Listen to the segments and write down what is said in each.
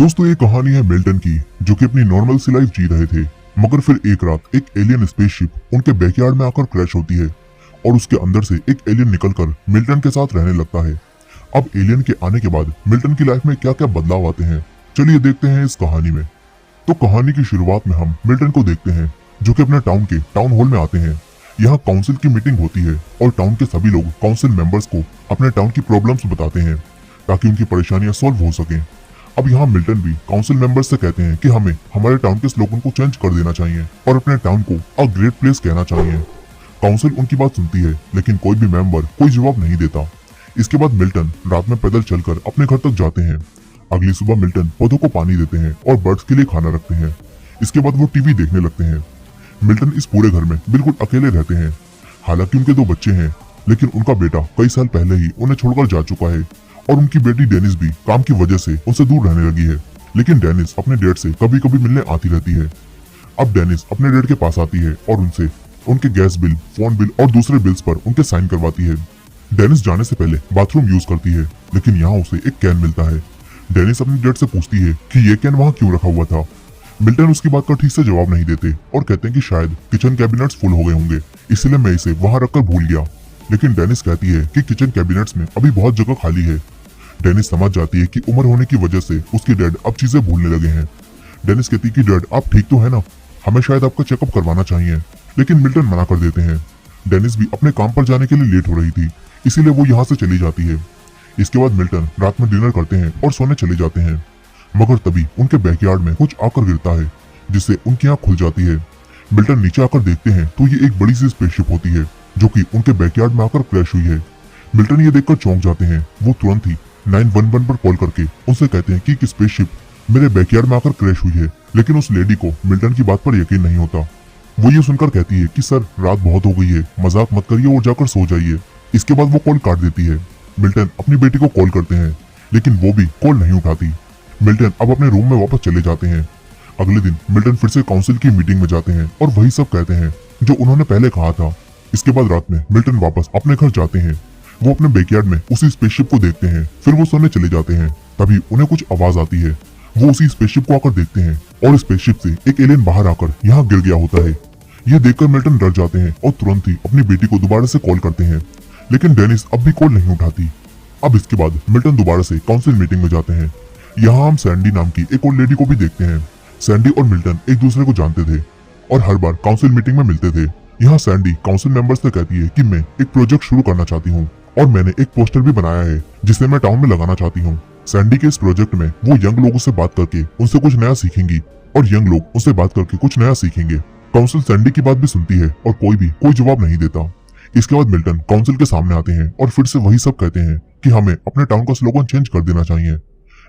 दोस्तों ये कहानी है मिल्टन की, जो कि अपनी नॉर्मल सी लाइफ जी रहे थे। मगर फिर एक रात एक एलियन स्पेसशिप उनके बैकयार्ड में आकर क्रैश होती है और उसके अंदर से एक एलियन निकलकर मिल्टन के साथ रहने लगता है। अब एलियन के आने के बाद मिल्टन की लाइफ में क्या क्या बदलाव आते हैं, चलिए देखते हैं इस कहानी में। तो कहानी की शुरुआत में हम मिल्टन को देखते हैं, जो कि अपने टाउन के टाउन हॉल में आते हैं। यहाँ काउंसिल की मीटिंग होती है और टाउन के सभी लोग काउंसिल मेंबर्स को अपने टाउन की प्रॉब्लम्स बताते हैं ताकि उनकी परेशानियां सॉल्व हो सकें। अब यहाँ मिल्टन भी काउंसिल मेंबर्स से कहते हैं कि हमें हमारे टाउन के स्लोगन को चेंज कर देना चाहिए और अपने टाउन को अ ग्रेट प्लेस कहना चाहिए। काउंसिल उनकी बात सुनती है, लेकिन कोई भी मेंबर कोई जवाब नहीं देता। इसके बाद मिल्टन रात में पैदल चलकर अपने घर तक जाते हैं। अगली सुबह मिल्टन पौधों को पानी देते हैं और बर्ड्स के लिए खाना रखते हैं। इसके बाद वो टीवी देखने लगते हैं। मिल्टन इस पूरे घर में बिल्कुल अकेले रहते हैं। हालांकि उनके 2 बच्चे हैं, लेकिन उनका बेटा कई साल पहले ही उन्हें छोड़कर जा चुका है और उनकी बेटी डेनिस भी काम की वजह से उनसे दूर रहने लगी है। लेकिन डेनिस अपने डैड से कभी कभी मिलने आती रहती है। अब डेनिस अपने डैड के पास आती है और उनसे उनके गैस बिल, फोन बिल और दूसरे बिल्स पर उनके साइन करवाती है। डेनिस जाने से पहले बाथरूम यूज करती है, लेकिन यहाँ उसे एक कैन मिलता है। डेनिस अपने डैड से पूछती है कि ये कैन वहाँ क्यों रखा हुआ था। मिल्टन उसकी बात का ठीक से जवाब नहीं देते और कहते हैं कि शायद किचन कैबिनेट्स फुल हो गए होंगे, इसलिए मैं इसे वहाँ रखकर भूल गया। लेकिन डेनिस कहती है कि किचन कैबिनेट्स में अभी बहुत जगह खाली है। डेनिस समझ जाती है कि उम्र होने की वजह से उसके डैड अब चीजें भूलने लगे हैं। डेनिस कहती है कि डैड आप ठीक तो है ना, हमें शायद आपका चेकअप करवाना चाहिए। लेकिन मिल्टन मना कर देते हैं। डेनिस भी अपने काम पर जाने के लिए लेट हो रही थी, इसीलिए वो यहाँ से चली जाती है। इसके बाद मिल्टन रात में डिनर करते हैं और सोने चले जाते हैं। मगर तभी उनके बैकयार्ड में कुछ आकर गिरता है, जिससे उनकी आंख खुल जाती है। मिल्टन नीचे आकर देखते हैं तो ये एक बड़ी सी स्पेसशिप होती है, जो कि उनके बैकयार्ड में आकर क्रैश हुई है। मिल्टन ये देखकर चौंक जाते हैं। वो तुरंत ही 911 पर कॉल करके उनसे कहते हैं कि एक स्पेसशिप मेरे बैकयार्ड में आकर क्रैश हुई है। लेकिन उस लेडी को मिल्टन की बात पर यकीन नहीं होता। वो ये सुनकर कहती है कि सर रात बहुत हो गई है, मजाक मत करिए और जाकर सो जाइए। इसके बाद वो कॉल काट देती है। मिल्टन अपनी बेटी को कॉल करते हैं, लेकिन वो भी कॉल नहीं उठाती। मिल्टन अब अपने रूम में वापस चले जाते हैं। अगले दिन मिल्टन फिर से काउंसिल की मीटिंग में जाते हैं और वही सब कहते हैं जो उन्होंने पहले कहा था। इसके बाद रात में मिल्टन वापस अपने घर जाते हैं। वो अपने बैकयार्ड में उसी स्पेसशिप को देखते हैं, फिर वो सोने चले जाते हैं। तभी उन्हें कुछ आवाज आती है। वो उसी स्पेसशिप को आकर देखते हैं और स्पेसशिप से एक एलियन बाहर आकर यहाँ गिर गया होता है। ये देखकर मिल्टन डर जाते हैं और तुरंत ही अपनी बेटी को दोबारा से कॉल करते हैं, लेकिन डेनिस अब भी कॉल नहीं उठाती। अब इसके बाद मिल्टन दोबारा से काउंसिल मीटिंग में जाते हैं। यहाँ हम सैंडी नाम की एक और लेडी को भी देखते हैं। सैंडी और मिल्टन एक दूसरे को जानते थे और हर बार काउंसिल मीटिंग में मिलते थे। यहाँ सैंडी काउंसिल मेंबर्स से कहती है कि मैं एक प्रोजेक्ट शुरू करना चाहती हूँ और मैंने एक पोस्टर भी बनाया है जिसे मैं टाउन में लगाना चाहती हूँ। सैंडी के इस प्रोजेक्ट में वो यंग लोगों से बात करके उनसे कुछ नया सीखेंगी और यंग लोग उनसे बात करके कुछ नया सीखेंगे। काउंसिल सैंडी की बात भी सुनती है और कोई जवाब नहीं देता। इसके बाद मिल्टन काउंसिल के सामने आते हैं और फिर से वही सब कहते हैं कि हमें अपने टाउन का स्लोगन चेंज कर देना चाहिए।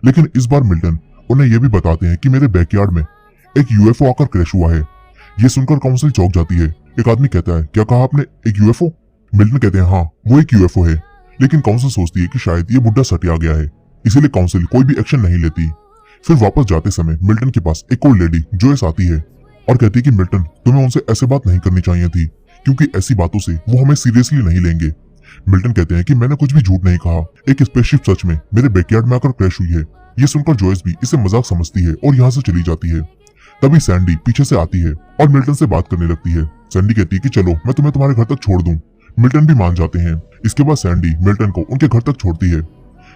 लेकिन इस बार मिल्टन उन्हें यह भी बताते हैं कि मेरे बैकयार्ड में एक यूएफओ आकर क्रैश हुआ है। ये सुनकर काउंसिल चौंक जाती है। एक आदमी कहता है, क्या कहा आपने, एक यूएफओ? मिल्टन कहते हैं, हाँ वो एक यूएफओ है। लेकिन काउंसिल सोचती है कि शायद ये बुड्ढा सटिया गया है, इसीलिए काउंसिल कोई भी एक्शन नहीं लेती। फिर वापस जाते समय मिल्टन के पास एक और लेडी जोयस आती है और कहती है कि मिल्टन तुम्हें उनसे ऐसे बात नहीं करनी चाहिए थी, क्योंकि ऐसी बातों से वो हमें सीरियसली नहीं लेंगे। मिल्टन कहते हैं कि मैंने कुछ भी झूठ नहीं कहा, एक स्पेसशिप सच में मेरे बैकयार्ड में आकर क्रैश हुई है। ये सुनकर जोयस भी इसे मजाक समझती है और यहाँ से चली जाती है। तभी सैंडी पीछे से आती है और मिल्टन से बात करने लगती है। सैंडी कहती है कि चलो मैं तुम्हें तुम्हारे घर तक छोड़ दूं। मिल्टन भी मान जाते हैं। इसके बाद सैंडी मिल्टन को उनके घर तक छोड़ती है।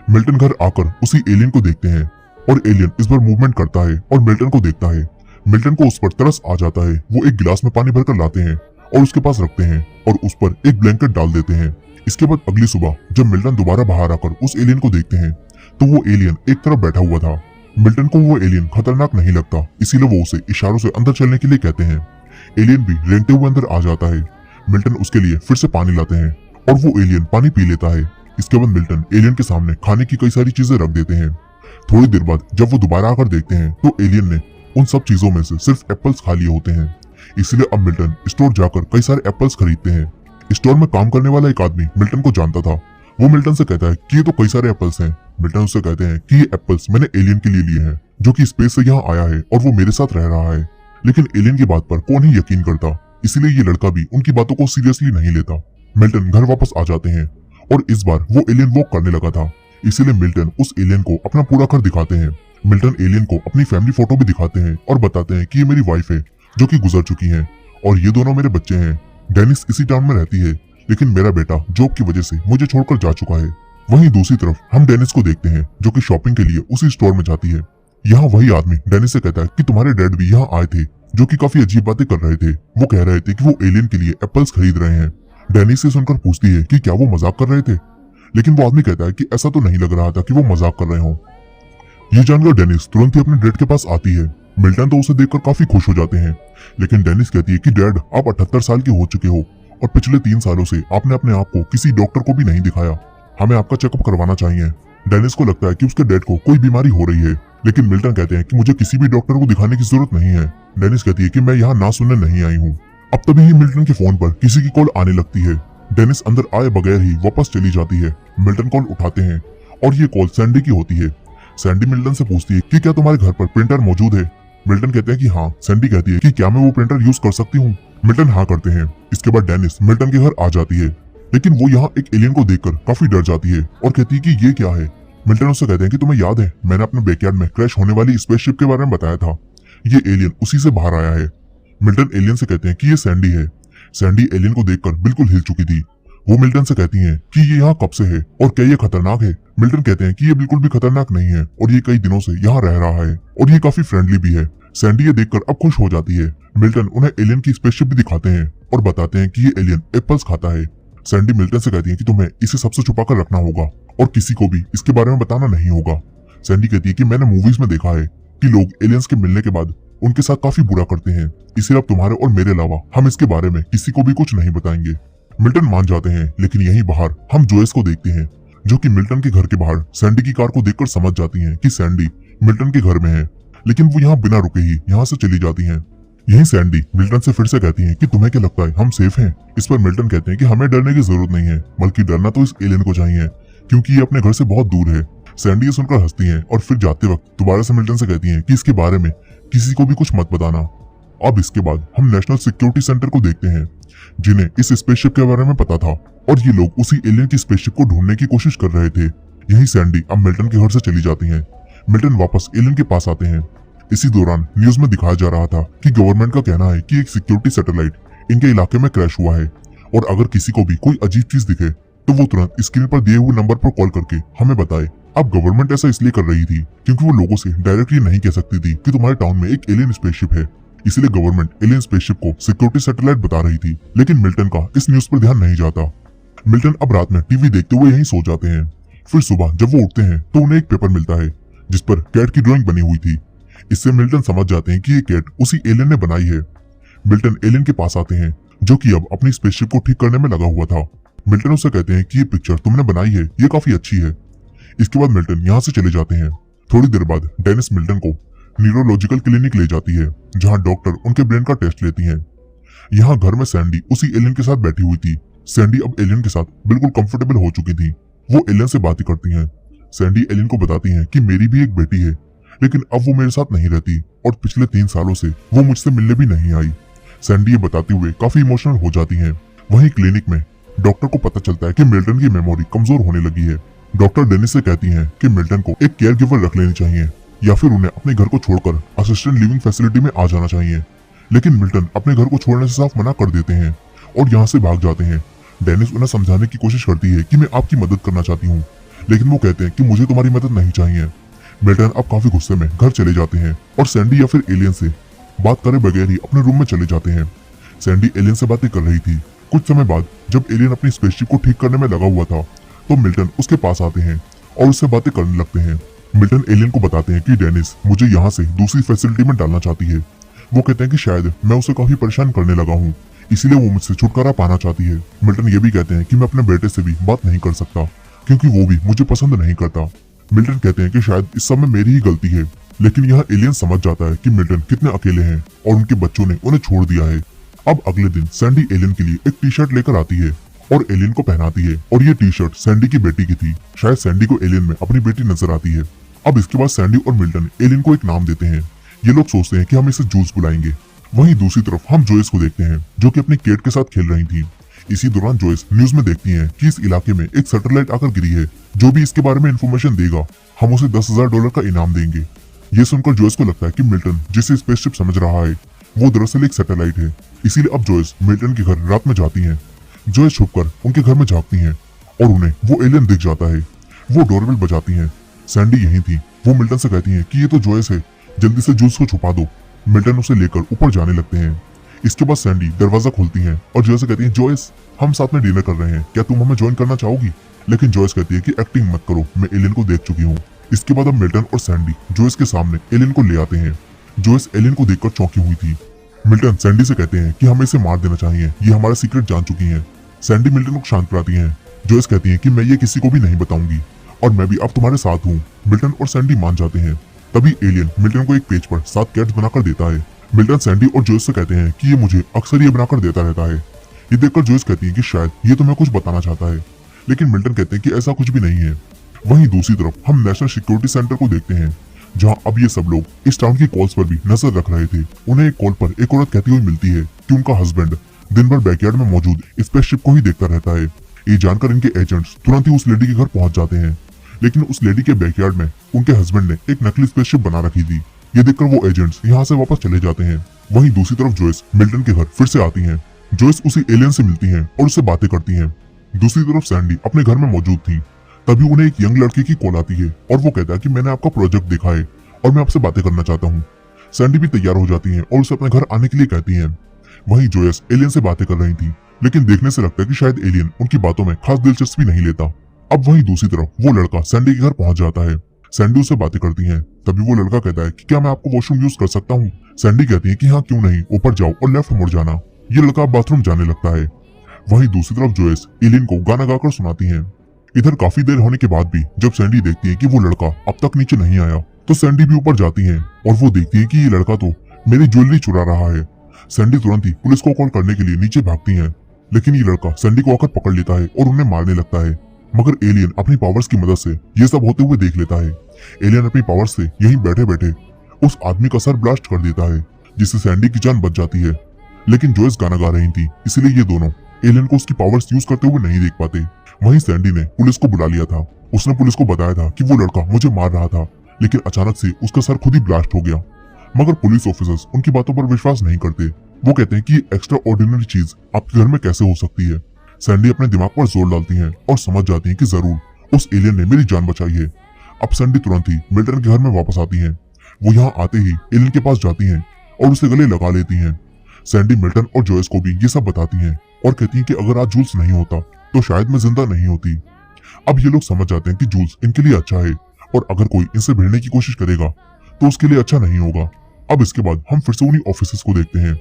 मिल्टन घर आकर उसी एलियन को देखते हैं और एलियन इस बार मूवमेंट करता है और मिल्टन को देखता है। मिल्टन को उस पर तरस आ जाता है। वो एक गिलास में पानी भरकर लाते हैं और उसके पास रखते हैं और उस पर एक ब्लैंकेट डाल देते हैं। इसके बाद अगली सुबह जब मिल्टन दोबारा बाहर आकर उस एलियन को देखते हैं तो वो एलियन एक तरफ बैठा हुआ था। मिल्टन को वो एलियन खतरनाक नहीं लगता, इसीलिए वो उसे इशारों से अंदर चलने के लिए कहते हैं। एलियन भी रेंगते हुए अंदर आ जाता है। मिल्टन उसके लिए फिर से पानी लाते हैं और वो एलियन पानी पी लेता है। इसके बाद मिल्टन एलियन के सामने खाने की कई सारी चीजें रख देते हैं। थोड़ी देर बाद जब वो दोबारा आकर देखते हैं तो एलियन ने उन सब चीजों में से सिर्फ एप्पल्स खा लिए होते हैं। इसलिए अब मिल्टन स्टोर जाकर कई सारे एप्पल्स खरीदते हैं। स्टोर में काम करने वाला एक आदमी मिल्टन को जानता था। वो मिल्टन से कहता है कि ये तो कई सारे एप्पल्स हैं। मिल्टन उससे कहते हैं कि ये एप्पल्स मैंने एलियन के लिए लिए हैं, जो कि स्पेस से यहाँ आया है और वो मेरे साथ रह रहा है। लेकिन एलियन की बात पर कौन ही यकीन करता, इसलिए ये लड़का भी उनकी बातों को सीरियसली नहीं लेता। मिल्टन घर वापस आ जाते हैं और इस बार वो एलियन वॉक करने लगा था, इसीलिए मिल्टन उस एलियन को अपना पूरा घर दिखाते हैं। मिल्टन एलियन को अपनी फैमिली फोटो भी दिखाते हैं और बताते हैं कि ये मेरी वाइफ है जो कि गुजर चुकी है और ये दोनों मेरे बच्चे हैं। डेनिस इसी टाउन में रहती है, लेकिन मेरा बेटा जॉब की वजह से मुझे छोड़कर जा चुका है। वहीं दूसरी तरफ हम डेनिस को देखते हैं जो कि शॉपिंग के लिए उसी स्टोर में जाती है। यहाँ वही आदमी डेनिस से कहता है कि तुम्हारे डैड भी यहाँ आए थे जो कि काफी अजीब बातें कर रहे थे। वो कह रहे थे कि वो एलियन के लिए एप्पल्स खरीद रहे हैं। डेनिस से सुनकर पूछती है कि क्या वो मजाक कर रहे थे, लेकिन वो आदमी कहता है कि ऐसा तो नहीं लग रहा था कि वो मजाक कर रहे हो। ये जानकर डेनिस तुरंत ही अपने डैड के पास आती है। मिल्टन तो उसे देखकर काफी खुश हो जाते हैं, लेकिन डेनिस कहती है कि डैड आप 78 साल के हो चुके हो और पिछले 3 सालों से आपने अपने आप को किसी डॉक्टर को भी नहीं दिखाया। हमें आपका चेकअप करवाना चाहिए। डेनिस को लगता है कि उसके डैड को कोई बीमारी हो रही है, लेकिन मिल्टन कहते हैं कि मुझे किसी भी डॉक्टर को दिखाने की जरूरत नहीं है। डेनिस कहती है कि मैं यहाँ ना सुनने नहीं आई हूँ। अब तभी ही मिल्टन के फोन पर किसी की कॉल आने लगती है। डेनिस अंदर आए बगैर ही वापस चली जाती है। मिल्टन कॉल उठाते हैं और ये कॉल सैंडी की होती है। सैंडी मिल्टन से पूछती है कि क्या तुम्हारे घर पर प्रिंटर मौजूद है। मिल्टन कहते हैं कि हाँ। सैंडी कहती है कि क्या मैं वो प्रिंटर यूज कर सकती हूँ। मिल्टन हाँ करते हैं। इसके बाद डेनिस मिल्टन के घर आ जाती है, लेकिन वो यहाँ एक एलियन को देखकर काफी डर जाती है और कहती है कि ये क्या है। मिल्टन उससे कहते हैं कि तुम्हें याद है मैंने अपने बैकयार्ड में क्रैश होने वाली स्पेसशिप के बारे में बताया था, ये एलियन उसी से बाहर आया है। मिल्टन एलियन से कहते हैं कि ये सैंडी है। सैंडी एलियन को देखकर बिल्कुल हिल चुकी थी। वो मिल्टन से कहती हैं कि ये यहाँ कब से है और क्या ये खतरनाक है। मिल्टन कहते हैं कि ये बिल्कुल भी खतरनाक नहीं है और ये कई दिनों से यहाँ रह रहा है और ये काफी फ्रेंडली भी है। सैंडी ये देखकर अब खुश हो जाती है। मिल्टन उन्हें एलियन की स्पेसशिप भी दिखाते हैं और बताते हैं कि ये एलियन एप्पल्स खाता है। सैंडी मिल्टन से कहती है कि तुम्हें इसे सबसे छुपा कर रखना होगा और किसी को भी इसके बारे में बताना नहीं होगा। सैंडी कहती है कि मैंने मूवीज में देखा है कि लोग एलियंस के मिलने के बाद उनके साथ काफी बुरा करते हैं, इसलिए अब तुम्हारे और मेरे अलावा हम इसके बारे में किसी को भी कुछ नहीं बताएंगे। मिल्टन मान जाते हैं, लेकिन यहीं बाहर हम जोयस को देखते हैं जो कि मिल्टन के घर के बाहर सैंडी की कार को देखकर समझ जाती हैं कि सैंडी मिल्टन के घर में है, लेकिन वो यहाँ बिना रुके ही यहाँ से चली जाती हैं। यहीं सैंडी मिल्टन से फिर से कहती हैं कि तुम्हें क्या लगता है हम सेफ हैं। इस पर मिल्टन कहते हैं कि हमें डरने की जरूरत नहीं है, बल्कि डरना तो इस एलियन को चाहिए क्योंकि ये अपने घर से बहुत दूर है। सैंडी ये सुनकर हंसती हैं और फिर जाते वक्त दोबारा से मिल्टन से कहती हैं कि इसके बारे में किसी को भी कुछ मत बताना। अब इसके बाद हम नेशनल सिक्योरिटी सेंटर को देखते हैं जिन्हें इस स्पेसशिप के बारे में पता था और ये लोग उसी एलियन की स्पेसशिप को ढूंढने की कोशिश कर रहे थे। यही सैंडी अब मिल्टन के घर से चली जाती हैं। मिल्टन वापस एलियन के पास आते हैं। इसी दौरान न्यूज में दिखाया जा रहा था कि गवर्नमेंट का कहना है कि एक सिक्योरिटी सैटेलाइट इनके इलाके में क्रैश हुआ है और अगर किसी को भी कोई अजीब चीज दिखे तो वो तुरंत स्क्रीन पर दिए हुए नंबर पर कॉल करके हमें बताए। अब गवर्नमेंट ऐसा इसलिए कर रही थी क्योंकि वो लोगों से डायरेक्ट ये नहीं कह सकती थी कि तुम्हारे टाउन में एक एलियन स्पेसशिप है, इसलिए गवर्नमेंट एलियन स्पेसशिप को सिक्योरिटी सैटेलाइट बता रही थी। लेकिन मिल्टन का इस न्यूज पर ध्यान नहीं जाता। मिल्टन अब रात में टीवी देखते हुए यहीं सो जाते हैं। फिर सुबह जब वो उठते हैं तो उन्हें एक पेपर मिलता है जिस पर कैट की ड्राइंग बनी हुई थी। इससे मिल्टन समझ जाते हैं कि ये कैट उसी एलियन ने बनाई है। मिल्टन एलियन के पास आते हैं जो कि अब अपनी स्पेसशिप को ठीक करने में लगा हुआ था। मिल्टन उससे कहते हैं कि ये पिक्चर तुमने बनाई है, ये काफी अच्छी है। इसके बाद मिल्टन यहाँ से चले जाते हैं। थोड़ी देर बाद डेनिस मिल्टन को न्यूरोलॉजिकल क्लिनिक ले जाती है जहाँ डॉक्टर उनके ब्रेन का टेस्ट लेती हैं। यहाँ घर में सैंडी उसी एलियन के साथ बैठी हुई थी। सैंडी अब एलियन के साथ बिल्कुल कंफर्टेबल हो चुकी थी। वो एलियन से बातें करती हैं। सैंडी एलियन को बताती हैं कि मेरी भी एक बेटी है, लेकिन अब वो मेरे साथ नहीं रहती और पिछले 3 सालों से वो मुझसे मिलने भी नहीं आई। सैंडी ये बताते हुए काफी इमोशनल हो जाती हैं। वहीं क्लिनिक में डॉक्टर को पता चलता है कि मिल्टन की मेमोरी कमजोर होने लगी है। डॉक्टर डेनिस से कहती हैं कि मिल्टन को एक केयर गिवर रख लेनी चाहिए या फिर उन्हें अपने घर को छोड़कर असिस्टेंट लिविंग फैसिलिटी में आ जाना चाहिए। लेकिन मिल्टन अपने घर को छोड़ने से साफ मना कर देते हैं और यहाँ से भाग जाते हैं। डेनिस उन्हें समझाने की कोशिश करती है कि मैं आपकी मदद करना चाहती हूँ, लेकिन वो कहते हैं कि मुझे तुम्हारी मदद नहीं चाहिए। मिल्टन अब काफी गुस्से में घर चले जाते हैं और सैंडी या फिर एलियन से बात करे बगैर ही अपने रूम में चले जाते हैं। सैंडी एलियन से बातें कर रही थी। कुछ समय बाद जब एलियन अपनी स्पेसशिप को ठीक करने में लगा हुआ था तो मिल्टन उसके पास आते हैं और उससे बातें करने लगते हैं। मिल्टन एलियन को बताते हैं कि डेनिस मुझे यहाँ से दूसरी फैसिलिटी में डालना चाहती है। वो कहते हैं कि शायद मैं उसे काफी परेशान करने लगा हूँ, इसीलिए वो मुझसे छुटकारा पाना चाहती है। मिल्टन ये भी कहते हैं कि मैं अपने बेटे से भी बात नहीं कर सकता क्योंकि वो भी मुझे पसंद नहीं करता। मिल्टन कहते हैं कि शायद इस सब में मेरी ही गलती है, लेकिन यह एलियन समझ जाता है कि मिल्टन कितने अकेले हैं और उनके बच्चों ने उन्हें छोड़ दिया है। अब अगले दिन सैंडी एलियन के लिए एक टी शर्ट लेकर आती है और एलियन को पहनाती है और ये टी शर्ट सैंडी की बेटी की थी। शायद सैंडी को एलियन में अपनी बेटी नजर आती है। अब इसके बाद सैंडी और मिल्टन एलियन को एक नाम देते हैं। ये लोग सोचते हैं कि हम इसे जूल्स बुलाएंगे। वहीं दूसरी तरफ हम जोयस को देखते हैं जो कि अपनी केट के साथ खेल रही थी। इसी दौरान जोयस न्यूज में देखती हैं कि इस इलाके में एक सैटेलाइट आकर गिरी है। जो भी इसके बारे में इंफॉर्मेशन देगा हम उसे $10,000 का इनाम देंगे। ये सुनकर जोयस को लगता है कि मिल्टन जिसे स्पेसशिप समझ रहा है वो दरअसल एक सैटेलाइट है। इसीलिए अब जोयस मिल्टन के घर रात में जाती हैं। जोयस छुपकर उनके घर में झांकती हैं और उन्हें वो एलियन दिख जाता है। वो डोरबेल बजाती हैं। सैंडी यहीं थी। वो मिल्टन से कहती है कि ये तो जोयस है, जल्दी से जूल्स को छुपा दो। मिल्टन उसे लेकर ऊपर जाने लगते हैं। इसके बाद सैंडी दरवाजा खोलती है और जोयस से कहती है, जोयस हम साथ में डिनर कर रहे हैं, क्या तुम हमें ज्वाइन करना चाहोगी? लेकिन जोयस कहती है कि एक्टिंग मत करो, मैं एलियन को देख चुकी हूँ। इसके बाद अब मिल्टन और सैंडी जोयस के सामने एलियन को ले आते हैं। जोयस एलियन को देखकर चौंकी हुई थी। मिल्टन सैंडी से कहते हैं कि हमें इसे मार देना चाहिए, ये हमारा सीक्रेट जान चुकी है। सैंडी मिल्टन को शांत कराती है। जोयस कहती है कि मैं ये किसी को भी नहीं बताऊंगी और मैं भी अब तुम्हारे साथ हूँ। मिल्टन और सैंडी मान जाते हैं। तभी एलियन मिल्टन को एक पेज पर 7 कैट्स बनाकर देता है। मिल्टन सैंडी और जोयस से कहते हैं कि ये मुझे अक्सर ये बनाकर देता रहता है। ये देखकर जोयस कहती है कि शायद ये तुम्हें कुछ बताना चाहता है, लेकिन मिल्टन कहते हैं कि ऐसा कुछ भी नहीं है। वहीं दूसरी तरफ हम नेशनल सिक्योरिटी सेंटर को देखते हैं, जहां अब ये सब लोग इस टाउन की कॉल्स पर भी नजर रख रहे थे। उन्हें एक कॉल पर एक औरत कहती हुई मिलती है कि उनका हस्बैंड दिन भर बैकयार्ड में मौजूद स्पेसशिप को ही देखता रहता है। ये जानकर इनके एजेंट्स तुरंत ही उस लेडी के घर पहुंच जाते हैं, लेकिन उस लेडी के बैकयार्ड में उनके हस्बैंड ने एक नकली स्पेसशिप बना रखी थी। ये देखकर वो एजेंट्स यहाँ से वापस चले जाते हैं। वहीं दूसरी तरफ जोयस मिल्टन के घर फिर से आती हैं। जोयस उसी एलियन से मिलती हैं और उससे बातें करती हैं। दूसरी तरफ सैंडी अपने घर में मौजूद थी। तभी उन्हें एक यंग लड़के की कॉल आती है और वो कहता है कि मैंने आपका प्रोजेक्ट देखा है और मैं आपसे बातें करना चाहता हूँ। सैंडी भी तैयार हो जाती है और उसे अपने घर आने के लिए कहती है। वहीं जोयस एलियन से बातें कर रही थी, लेकिन देखने से लगता है कि शायद एलियन उनकी बातों में खास दिलचस्पी नहीं लेता। अब वहीं दूसरी तरफ वो लड़का सैंडी के घर पहुंच जाता है। सैंडी उससे बातें करती है। तभी वो लड़का कहता है कि क्या मैं आपको वॉशरूम यूज कर सकता हूँ? सैंडी कहती है कि हाँ क्यों नहीं, ऊपर जाओ और लेफ्ट मुड़ जाना। ये लड़का बाथरूम जाने लगता है। वहीं दूसरी तरफ जोयस एलियन को गाना गाकर सुनाती है। इधर काफी देर होने के बाद भी जब सैंडी देखती है कि वो लड़का अब तक नीचे नहीं आया, तो सैंडी भी ऊपर जाती है और वो देखती है कि ये लड़का तो मेरी ज्वेलरी चुरा रहा है। सैंडी तुरंत ही पुलिस को कॉल करने के लिए नीचे भागती है, लेकिन ये लड़का सैंडी को आकर पकड़ लेता है और उन्हें मारने लगता है। मगर एलियन अपनी पावर्स की मदद से ये सब होते हुए देख लेता है। एलियन अपनी पावर्स से यहीं बैठे बैठे उस आदमी का सर ब्लास्ट कर देता है, जिससे सैंडी की जान बच जाती है। लेकिन जोयस गाना गा रही थी, इसलिए ये दोनों एलियन को उसकी पावर्स यूज करते हुए नहीं देख पाते। वहीं सैंडी ने पुलिस को बुला लिया था। उसने पुलिस को बताया था कि वो लड़का मुझे मार रहा था, लेकिन अचानक से उसका सर खुद ही ब्लास्ट हो गया। मगर पुलिस ऑफिसर्स उनकी बातों पर विश्वास नहीं करते। वो कहते हैं कि एक्स्ट्रा ऑर्डिनरी चीज आपके घर में कैसे हो सकती है। सैंडी अपने दिमाग पर जोर डालती है और समझ जाती है कि जरूर उस एलियन ने मेरी जान बचाई है। अब सैंडी तुरंत ही मिल्टन के घर में वापस आती है। वो यहाँ आते ही एलियन के पास जाती है और उसे गले लगा लेती है। सैंडी मिल्टन और जोयस को भी ये सब बताती है और कहती है कि अगर आज जूल्स नहीं होता तो शायद मैं जिंदा नहीं होती। अब ये लोग समझ जाते हैं कि जूल्स इनके लिए अच्छा है और अगर कोई इनसे भिड़ने की कोशिश करेगा तो उसके लिए अच्छा नहीं होगा। अब इसके बाद हम फिर से उन्हीं ऑफिसर्स को देखते हैं।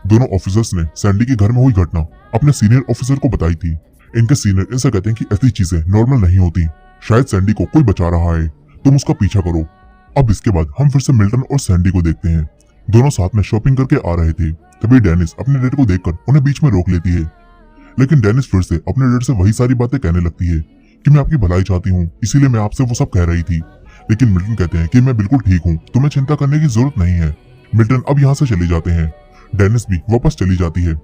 दोनों ऑफिसर्स ने सैंडी के घर में हुई घटना अपने सीनियर ऑफिसर को बताई थी। इनके सीनियर इनसे कहते हैं कि ऐसी चीजें नॉर्मल नहीं होती, शायद सैंडी को कोई बचा रहा है, तुम उसका पीछा करो। अब इसके बाद हम फिर से मिल्टन और सैंडी को देखते हैं। दोनों साथ में शॉपिंग करके आ रहे थे। तभी डेनिस अपने डैड को देखकर उन्हें बीच में रोक लेती है, लेकिन डेनिस फिर से अपने डैड से वही सारी बातें कहने लगती है कि मैं आपकी भलाई चाहती हूँ, इसीलिए मैं आपसे वो सब कह रही थी। लेकिन मिल्टन कहते हैं कि मैं बिल्कुल ठीक हूँ, तुम्हें चिंता करने की जरूरत नहीं है। मिल्टन अब यहाँ से चले जाते हैं। डेनिस भी वापस चली जाती है।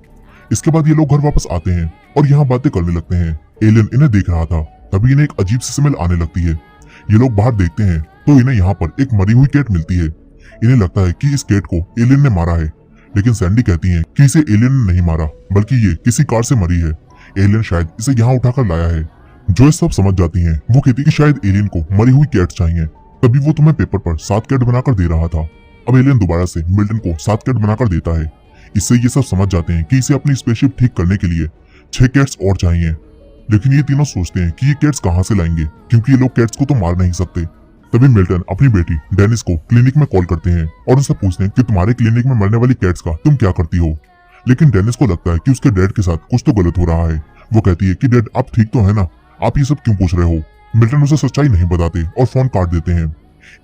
इसके बाद ये लोग घर वापस आते हैं और यहाँ बातें करने लगते हैं। एलियन इन्हें देख रहा था, तभी इन्हें एक अजीब सी स्मेल आने लगती है। ये लोग बाहर देखते हैं तो इन्हें यहाँ पर एक मरी हुई कैट मिलती है। इन्हें लगता है कि इस कैट को एलियन ने मारा है, लेकिन सैंडी कहती है कि इसे एलियन ने नहीं मारा, बल्कि ये किसी कार से मरी है। एलियन शायद इसे यहाँ उठाकर लाया है। जो सब समझ जाती हैं, वो कहती कि शायद एलियन को मरी हुई कैट चाहिए, तभी वो तुम्हें पेपर पर 7 कैट बनाकर दे रहा था। अब एलियन दोबारा से मिल्टन को 7 कैट बनाकर देता है। इससे ये सब समझ जाते हैं कि इसे अपनी स्पेसशिप ठीक करने के लिए 6 कैट्स और चाहिए। लेकिन ये तीनों सोचते हैं कि ये कैट्स कहाँ से लाएंगे, क्योंकि ये लोग कैट्स को तो मार नहीं सकते। तभी मिल्टन अपनी बेटी डेनिस को क्लिनिक में कॉल करते हैं और उनसे पूछते हैं कि तुम्हारे क्लिनिक में मरने वाली कैट्स का तुम क्या करती हो। लेकिन डेनिस को लगता है कि उसके डैड के साथ कुछ तो गलत हो रहा है। वो कहती है कि डैड आप ठीक तो है ना, आप ये सब क्यों पूछ रहे हो। मिल्टन उसे सच्चाई नहीं बताते और फोन काट देते हैं।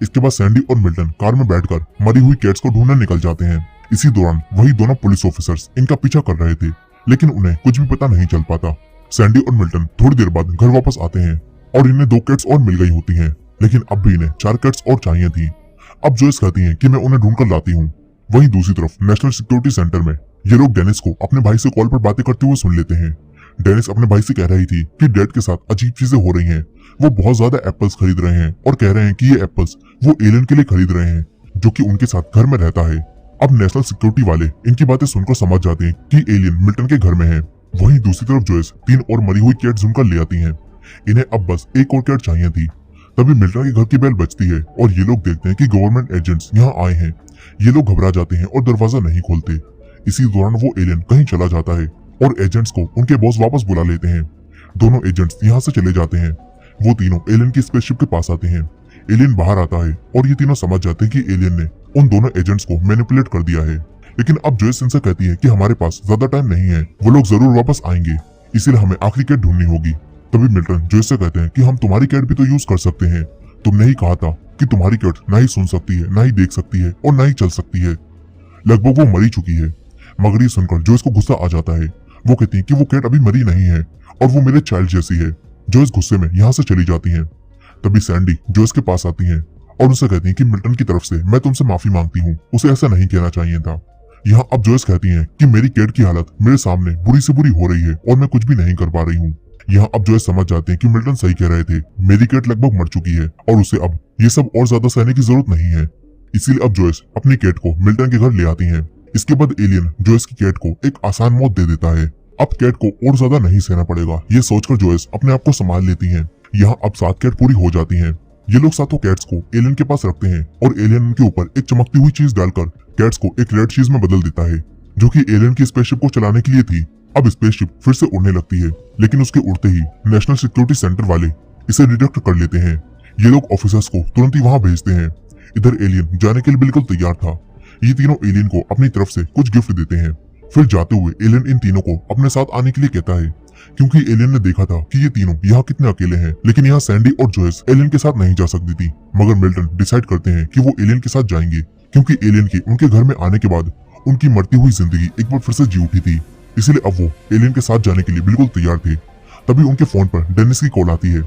इसके बाद सैंडी और मिल्टन कार में बैठकर मरी हुई कैट्स को ढूंढने निकल जाते हैं। इसी दौरान वही दोनों पुलिस ऑफिसर्स इनका पीछा कर रहे थे, लेकिन उन्हें कुछ भी पता नहीं चल पाता। सैंडी और मिल्टन थोड़ी देर बाद घर वापस आते हैं और इन्हें 2 कैट्स और मिल गई होती हैं, लेकिन अब भी इन्हें 4 कैट्स और चाहिए थी। अब जोयस कहती हैं कि मैं उन्हें ढूंढकर लाती हूँ। वहीं दूसरी तरफ नेशनल सिक्योरिटी सेंटर में ये लोग डेनिस को अपने भाई से कॉल पर बातें करते हुए सुन लेते हैं। डेनिस अपने भाई से कह रही थी कि डैड के साथ अजीब चीजें हो रही हैं। वो बहुत ज्यादा एप्पल्स खरीद रहे हैं और कह रहे हैं कि ये एप्पल्स वो एलियन के लिए खरीद रहे हैं जो कि उनके साथ घर में रहता है। अब नेशनल सिक्योरिटी वाले इनकी बातें सुनकर समझ जाते हैं कि एलियन मिल्टन के घर में है। वहीं दूसरी तरफ जोयस 3 और मरी हुई कैट ढूंढकर ले आती हैं। इन्हें अब बस एक और कैट चाहिए थी। तभी मिल्टन के घर की बेल बजती है और ये लोग देखते हैं कि गवर्नमेंट एजेंट्स यहाँ आए हैं। ये लोग घबरा जाते हैं और दरवाजा नहीं खोलते। इसी दौरान वो एलियन कहीं चला जाता है और एजेंट्स को उनके बॉस वापस बुला लेते हैं। दोनों एजेंट्स यहाँ से चले जाते हैं। वो तीनों एलियन की स्पेसशिप के पास आते हैं। एलियन बाहर आता है और ये तीनों समझ जाते हैं कि एलियन ने उन दोनों एजेंट्स को मैनिपुलेट कर दिया है। लेकिन अब जोयस इनसे कहती है कि हमारे पास ज्यादा टाइम नहीं है, वो लोग जरूर वापस आएंगे, इसीलिए हमें आखिरी कैट ढूंढनी होगी। तभी मिल्टन जोयस से कहते हैं कि हम तुम्हारी कैट भी तो यूज कर सकते हैं। तुमने ही कहा था कि तुम्हारी कैट ना ही सुन सकती है, ना ही देख सकती है और ना ही चल सकती है। लगभग वो मरी चुकी है। मगर ये सुनकर जोयस को गुस्सा आ जाता है। वो कहती है कि वो कैट अभी मरी नहीं है और वो मेरे चाइल्ड जैसी है। जोयस गुस्से में यहाँ से चली जाती है। तभी सैंडी जोयस के पास आती है और उनसे कहती है कि मिल्टन की तरफ से मैं तुमसे माफी मांगती हूँ, उसे ऐसा नहीं कहना चाहिए था। यहाँ अब जोयस कहती है कि मेरी कैट की हालत मेरे सामने बुरी से बुरी हो रही है और मैं कुछ भी नहीं कर पा रही हूँ। यहाँ अब जोयस समझ जाते हैं कि मिल्टन सही कह रहे थे, मेरी कैट लगभग मर चुकी है और उसे अब ये सब और ज्यादा सहने की जरूरत नहीं है। इसीलिए अब जोयस अपनी कैट को मिल्टन के घर ले आती है। इसके बाद एलियन जोयस की कैट को एक आसान मौत दे देता है। अब कैट को और ज्यादा नहीं सहना पड़ेगा, ये सोचकर जोयस अपने आप को संभाल लेती है। यहाँ अब 7 कैट पूरी हो जाती हैं। ये लोग सातों कैट्स को एलियन के पास रखते हैं और एलियन उनके ऊपर एक चमकती हुई चीज डालकर कैट्स को एक रेड चीज में बदल देता है जो कि एलियन की स्पेसशिप को चलाने के लिए थी। अब स्पेसशिप फिर से उड़ने लगती है, लेकिन उसके उड़ते ही नेशनल सिक्योरिटी सेंटर वाले इसे डिटेक्ट कर लेते हैं। ये लोग ऑफिसर्स को तुरंत ही वहां भेजते हैं। इधर एलियन जाने के लिए बिल्कुल तैयार था। ये तीनों एलियन को अपनी तरफ से कुछ गिफ्ट देते हैं। फिर जाते हुए एलियन इन तीनों को अपने साथ आने के लिए कहता है, क्योंकि एलियन ने देखा था कि ये तीनों यहाँ कितने अकेले हैं। लेकिन यहाँ सैंडी और जोयस एलियन के साथ नहीं जा सकती थी। मगर मिल्टन डिसाइड करते हैं कि वो एलियन के साथ जाएंगे, क्योंकि एलियन के उनके घर में आने के बाद उनकी मरती हुई जिंदगी एक बार फिर से जी उठी थी। इसलिए अब वो एलियन के साथ जाने के लिए बिल्कुल तैयार थे। तभी उनके फोन पर डेनिस की कॉल आती है।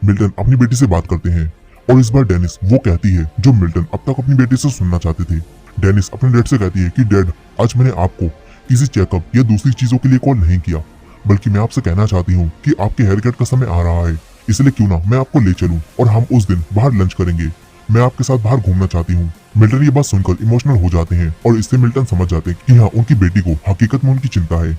मिल्टन अपनी बेटी से बात करते हैं और इस बार डेनिस वो कहती है जो मिल्टन अब तक अपनी बेटी से सुनना चाहते थे। डेनिस अपने डैड से कहती है कि डैड, आज मैंने आपको किसी चेकअप या दूसरी चीजों के लिए कॉल नहीं किया, बल्कि मैं आपसे कहना चाहती हूँ कि आपके हेयर कट का समय आ रहा है, इसलिए क्यों ना मैं आपको ले चलूं और हम उस दिन बाहर लंच करेंगे। मैं आपके साथ बाहर घूमना चाहती हूँ। मिल्टन ये बात सुनकर इमोशनल हो जाते हैं और इससे मिल्टन समझ जाते हैं कि हाँ, उनकी बेटी को हकीकत में उनकी चिंता है।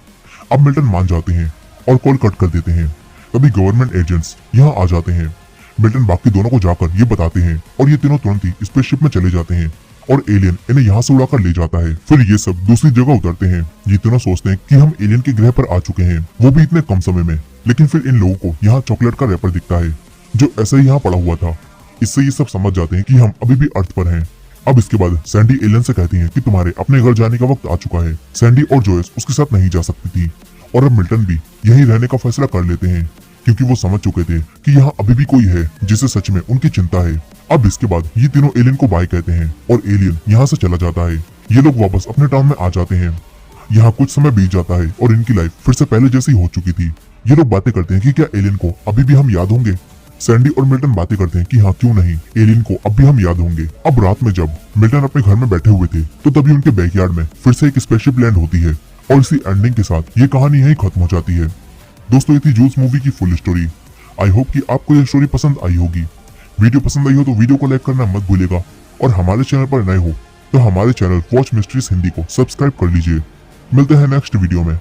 अब मिल्टन मान जाते हैं और कॉल कट कर देते हैं। तभी गवर्नमेंट एजेंट्स यहाँ आ जाते हैं। मिल्टन बाकी दोनों को जाकर ये बताते हैं और ये तीनों तुरंत ही स्पेसशिप में चले जाते हैं और एलियन इन्हें यहाँ से उड़ाकर ले जाता है। फिर ये सब दूसरी जगह उतरते हैं। ये तीनों सोचते हैं कि हम एलियन के ग्रह पर आ चुके हैं, वो भी इतने कम समय में। लेकिन फिर इन लोगों को यहाँ चॉकलेट का रैपर दिखता है जो ऐसे ही यहाँ पड़ा हुआ था। इससे ये सब समझ जाते हैं कि हम अभी भी अर्थ पर हैं। अब इसके बाद सैंडी एलियन से कहती है कि तुम्हारे अपने घर जाने का वक्त आ चुका है। सैंडी और जोयस उसके साथ नहीं जा सकती थी और अब मिल्टन भी यहीं रहने का फैसला कर लेते हैं, क्योंकि वो समझ चुके थे कि यहाँ अभी भी कोई है जिसे सच में उनकी चिंता है। अब इसके बाद ये तीनों एलियन को बाय कहते हैं और एलियन यहाँ से चला जाता है। ये लोग वापस अपने टाउन में आ जाते हैं। यहाँ कुछ समय बीत जाता है और इनकी लाइफ फिर से पहले जैसी हो चुकी थी। ये लोग बातें करते हैं कि क्या एलियन को अभी भी हम याद होंगे। सैंडी और मिल्टन बातें करते हैं कि हाँ, क्यों नहीं, एलियन को अब भी हम याद होंगे। अब रात में जब मिल्टन अपने घर में बैठे हुए थे तो तभी उनके बैकयार्ड में फिर से एक स्पेसशिप लैंड होती है और इसी एंडिंग के साथ ये कहानी यहीं खत्म हो जाती है। दोस्तों, ये थी जूल्स मूवी की फुल स्टोरी। आई होप कि आपको यह स्टोरी पसंद आई होगी। वीडियो पसंद आई हो तो वीडियो को लाइक करना मत भूलिएगा और हमारे चैनल पर नए हो तो हमारे चैनल वॉच मिस्ट्रीज हिंदी को सब्सक्राइब कर लीजिए। मिलते हैं नेक्स्ट वीडियो में।